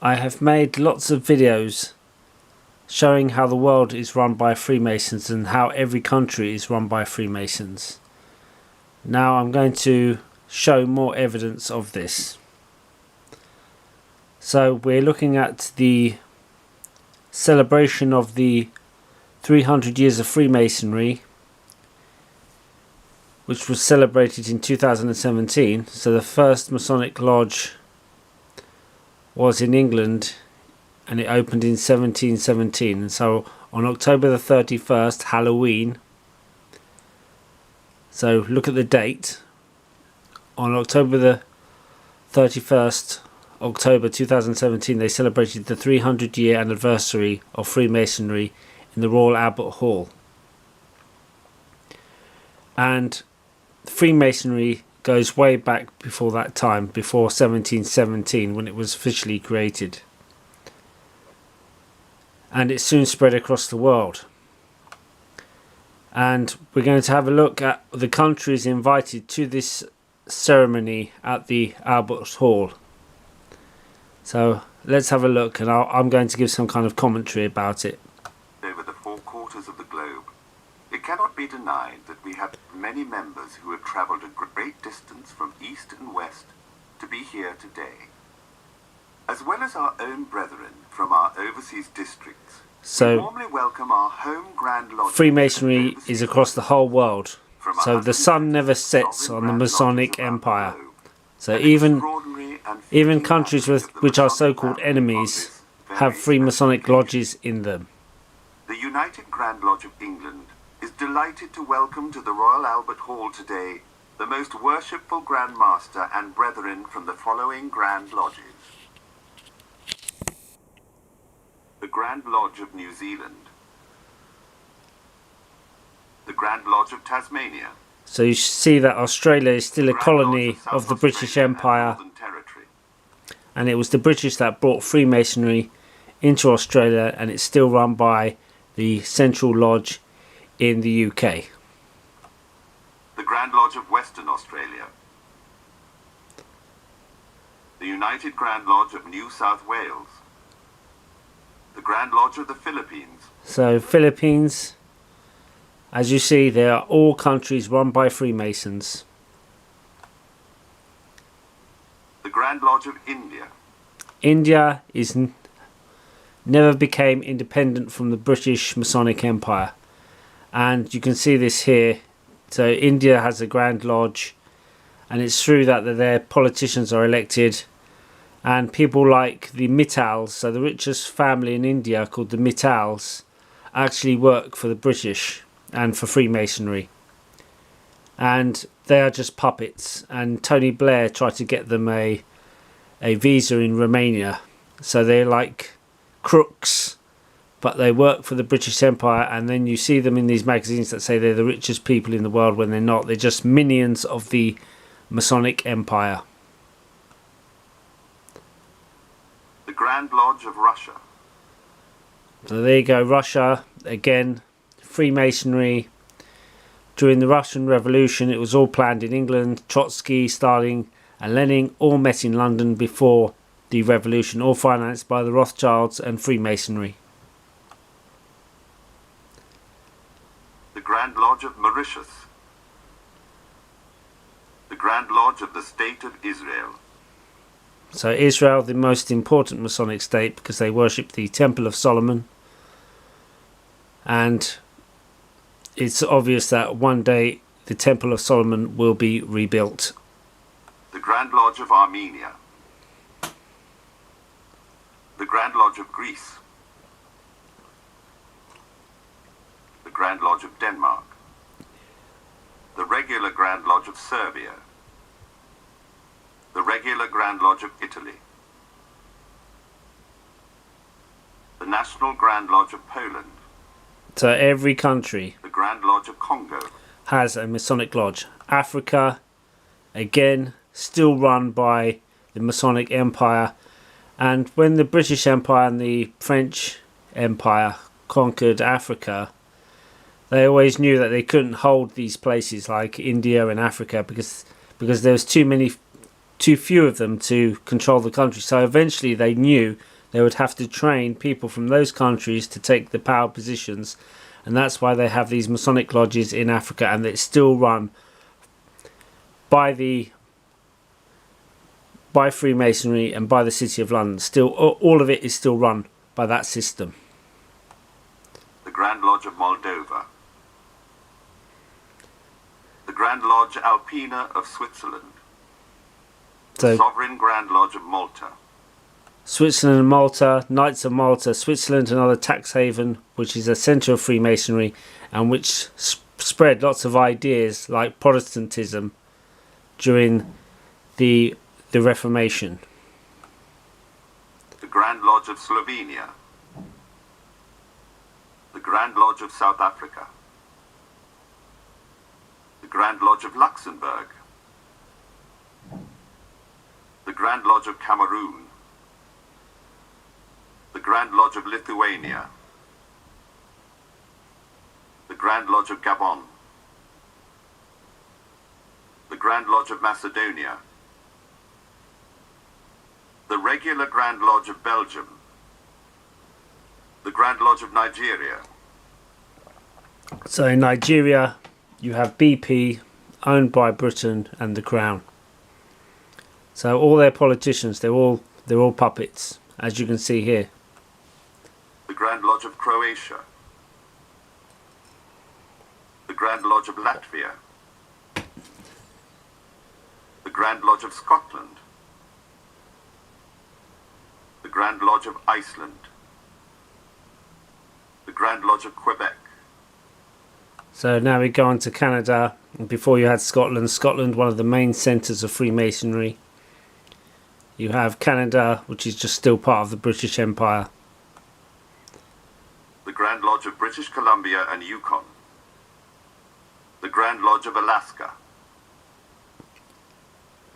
I have made lots of videos showing how the world is run by Freemasons and how every country is run by Freemasons. Now I'm going to show more evidence of this. So we're looking at the celebration of the 300 years of Freemasonry, which was celebrated in 2017. So the first Masonic Lodge was in England and it opened in 1717, and so on October the 31st, Halloween, so look at the date, on October the 31st, October 2017, they celebrated the 300 year anniversary of Freemasonry in the Royal Albert Hall. And Freemasonry goes way back before that time, before 1717, when it was officially created. And it soon spread across the world. And we're going to have a look at the countries invited to this ceremony at the Albert Hall. So let's have a look, and I'm going to give some kind of commentary about it. Over the four quarters of the globe, it cannot be denied that we have many members who have travelled a great distance from east and west to be here today. As well as our own brethren from our overseas districts, we warmly welcome our home Grand Lodge. Freemasonry is across the whole world. So the sun never sets on the Masonic Empire. So even countries which are so-called enemies have Freemasonic lodges in them. The United Grand Lodge of England is delighted to welcome to the Royal Albert Hall today the most worshipful Grand Master and brethren from the following Grand Lodges. The Grand Lodge of New Zealand, the Grand Lodge of Tasmania. So you see that Australia is still a colony of the British Empire, and it was the British that brought Freemasonry into Australia, and it's still run by the Central Lodge in the UK. The Grand Lodge of Western Australia, the United Grand Lodge of New South Wales, the Grand Lodge of the Philippines. So Philippines, as you see, they are all countries run by Freemasons. The Grand Lodge of India. India never became independent from the British Masonic Empire, and you can see this here. So India has a Grand Lodge, and it's true that their politicians are elected, and people like the Mittals, so the richest family in India called the Mittals, actually work for the British and for Freemasonry, and they are just puppets. And Tony Blair tried to get them a visa in Romania, so they're like crooks, but they work for the British Empire. And then you see them in these magazines that say they're the richest people in the world, when they're not. They're just minions of the Masonic Empire. The Grand Lodge of Russia. So there you go, Russia again. Freemasonry during the Russian Revolution, it was all planned in England. Trotsky, Stalin and Lenin all met in London before the revolution, all financed by the Rothschilds and Freemasonry. The Grand Lodge of Mauritius, the Grand Lodge of the State of Israel. So Israel, the most important Masonic state, because they worship the Temple of Solomon, and it's obvious that one day the Temple of Solomon will be rebuilt. The Grand Lodge of Armenia, the Grand Lodge of Greece, the Grand Lodge of Denmark, the regular Grand Lodge of Serbia, the regular Grand Lodge of Italy, the National Grand Lodge of Poland. So every country, the Grand Lodge of Congo, has a Masonic lodge. Africa, again, still run by the Masonic Empire. And when the British Empire and the French Empire conquered Africa, they always knew that they couldn't hold these places like India and Africa because there was too too few of them to control the country. So eventually they knew they would have to train people from those countries to take the power positions, and that's why they have these Masonic lodges in Africa, and it's still run by Freemasonry and by the City of London. Still, all of it is still run by that system. The Grand Lodge of Moldova. The Grand Lodge Alpina of Switzerland. The Sovereign Grand Lodge of Malta. Switzerland and Malta, Knights of Malta. Switzerland, another tax haven, which is a centre of Freemasonry, and which spread lots of ideas like Protestantism during the Reformation. The Grand Lodge of Slovenia. The Grand Lodge of South Africa. The Grand Lodge of Luxembourg. The Grand Lodge of Cameroon. The Grand Lodge of Lithuania. The Grand Lodge of Gabon. The Grand Lodge of Macedonia. The Regular Grand Lodge of Belgium. The Grand Lodge of Nigeria. So in Nigeria, you have BP, owned by Britain and the Crown. So all their politicians, they're all puppets, as you can see here. The Grand Lodge of Croatia. The Grand Lodge of Latvia. The Grand Lodge of Scotland. The Grand Lodge of Iceland. The Grand Lodge of Quebec. So now we go on to Canada. Before you had Scotland, one of the main centres of Freemasonry. You have Canada, which is just still part of the British Empire. The Grand Lodge of British Columbia and Yukon. The Grand Lodge of Alaska.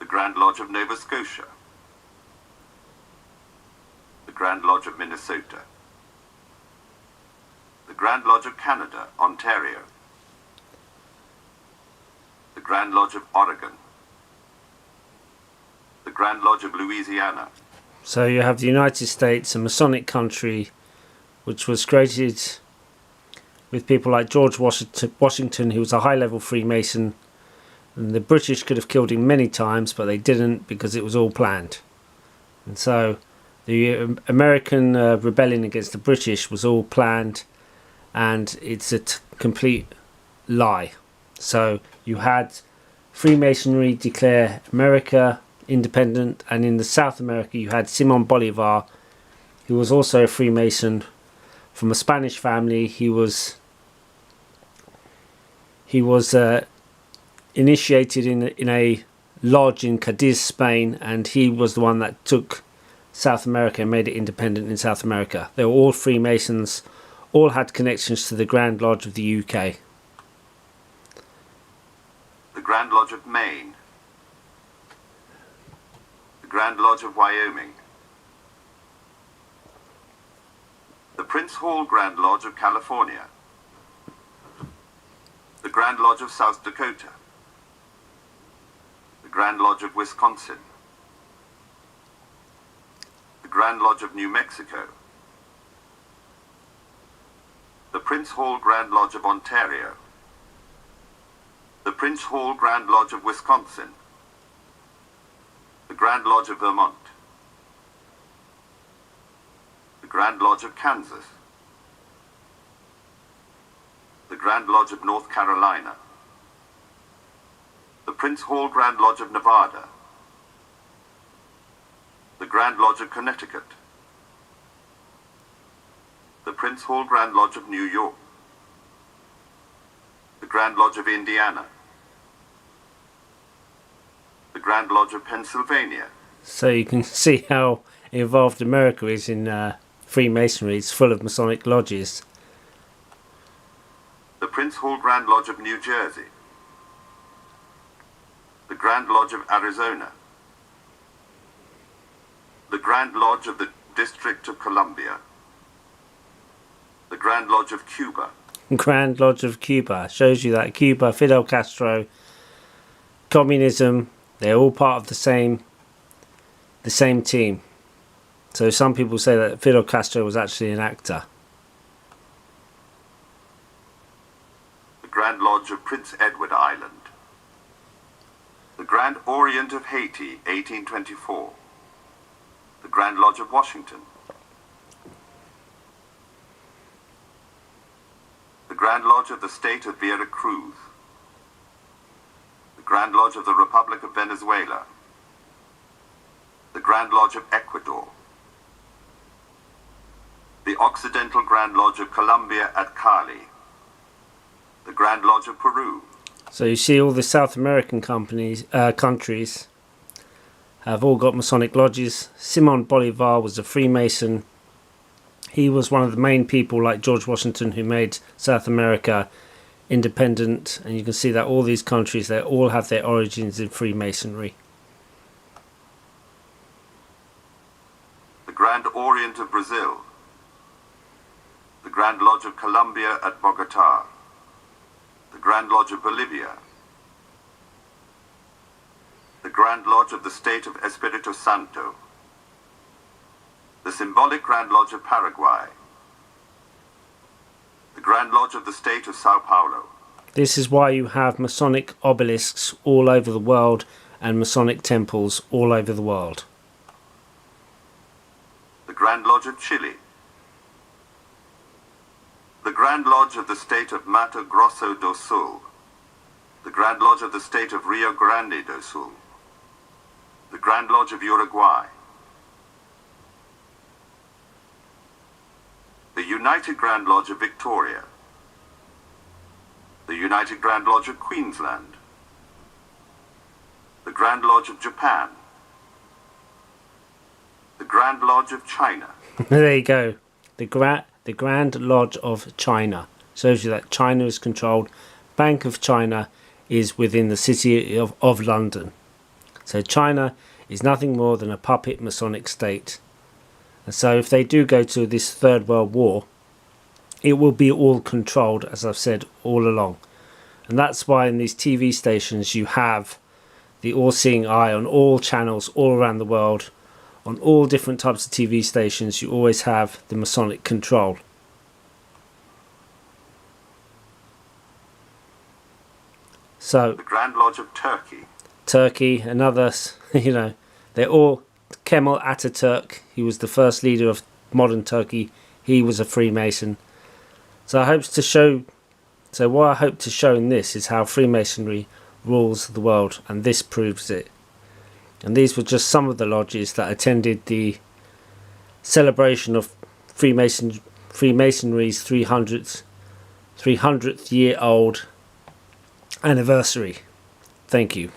The Grand Lodge of Nova Scotia. The Grand Lodge of Minnesota. The Grand Lodge of Canada, Ontario. The Grand Lodge of Oregon. The Grand Lodge of Louisiana. So you have the United States, a Masonic country, which was created with people like George Washington, who was a high-level Freemason. And the British could have killed him many times, but they didn't, because it was all planned. And so the American rebellion against the British was all planned, and it's a complete lie. So you had Freemasonry declare America independent, and in the South America you had Simon Bolivar, who was also a Freemason from a Spanish family. He was initiated in a lodge in Cadiz, Spain, and he was the one that took South America and made it independent in South America. They were all Freemasons, all had connections to the Grand Lodge of the UK. The Grand Lodge of Maine. The Grand Lodge of Wyoming. The Prince Hall Grand Lodge of California. The Grand Lodge of South Dakota. The Grand Lodge of Wisconsin. The Grand Lodge of New Mexico. The Prince Hall Grand Lodge of Ontario. The Prince Hall Grand Lodge of Wisconsin. The Grand Lodge of Vermont. The Grand Lodge of Kansas. The Grand Lodge of North Carolina. The Prince Hall Grand Lodge of Nevada. The Grand Lodge of Connecticut. The Prince Hall Grand Lodge of New York. The Grand Lodge of Indiana. The Grand Lodge of Pennsylvania. So you can see how involved America is in Freemasonry. It's full of Masonic lodges. The Prince Hall Grand Lodge of New Jersey. The Grand Lodge of Arizona. The Grand Lodge of the District of Columbia. The Grand Lodge of Cuba. Grand Lodge of Cuba. Shows you that Cuba, Fidel Castro, communism, they're all part of the same the same team. So some people say that Fidel Castro was actually an actor. The Grand Lodge of Prince Edward Island. The Grand Orient of Haiti, 1824. The Grand Lodge of Washington. The Grand Lodge of the State of Vera Cruz. The Grand Lodge of the Republic of Venezuela. The Grand Lodge of Ecuador. The Occidental Grand Lodge of Colombia at Cali. The Grand Lodge of Peru. So you see all the South American countries have all got Masonic lodges. Simon Bolivar was a Freemason. He was one of the main people, like George Washington, who made South America independent. And you can see that all these countries, they all have their origins in Freemasonry. The Grand Orient of Brazil. The Grand Lodge of Colombia at Bogota. The Grand Lodge of Bolivia. The Grand Lodge of the State of Espiritu Santo. The Symbolic Grand Lodge of Paraguay. The Grand Lodge of the State of Sao Paulo. This is why you have Masonic obelisks all over the world and Masonic temples all over the world. The Grand Lodge of Chile. The Grand Lodge of the State of Mato Grosso do Sul. The Grand Lodge of the State of Rio Grande do Sul. The Grand Lodge of Uruguay. The United Grand Lodge of Victoria. The United Grand Lodge of Queensland. The Grand Lodge of Japan. The Grand Lodge of China. There you go. The Grand Lodge of China. Shows you that China is controlled. Bank of China is within the city of London. So China is nothing more than a puppet Masonic state. And so if they do go to this Third World War, it will be all controlled, as I've said all along. And that's why in these TV stations you have the all-seeing eye on all channels all around the world. On all different types of TV stations, you always have the Masonic control. So, the Grand Lodge of Turkey. Turkey, another, they're all, Kemal Ataturk, he was the first leader of modern Turkey. He was a Freemason. So what I hope to show in this is how Freemasonry rules the world, and this proves it. And these were just some of the lodges that attended the celebration of Freemasonry's 300th year old anniversary. Thank you.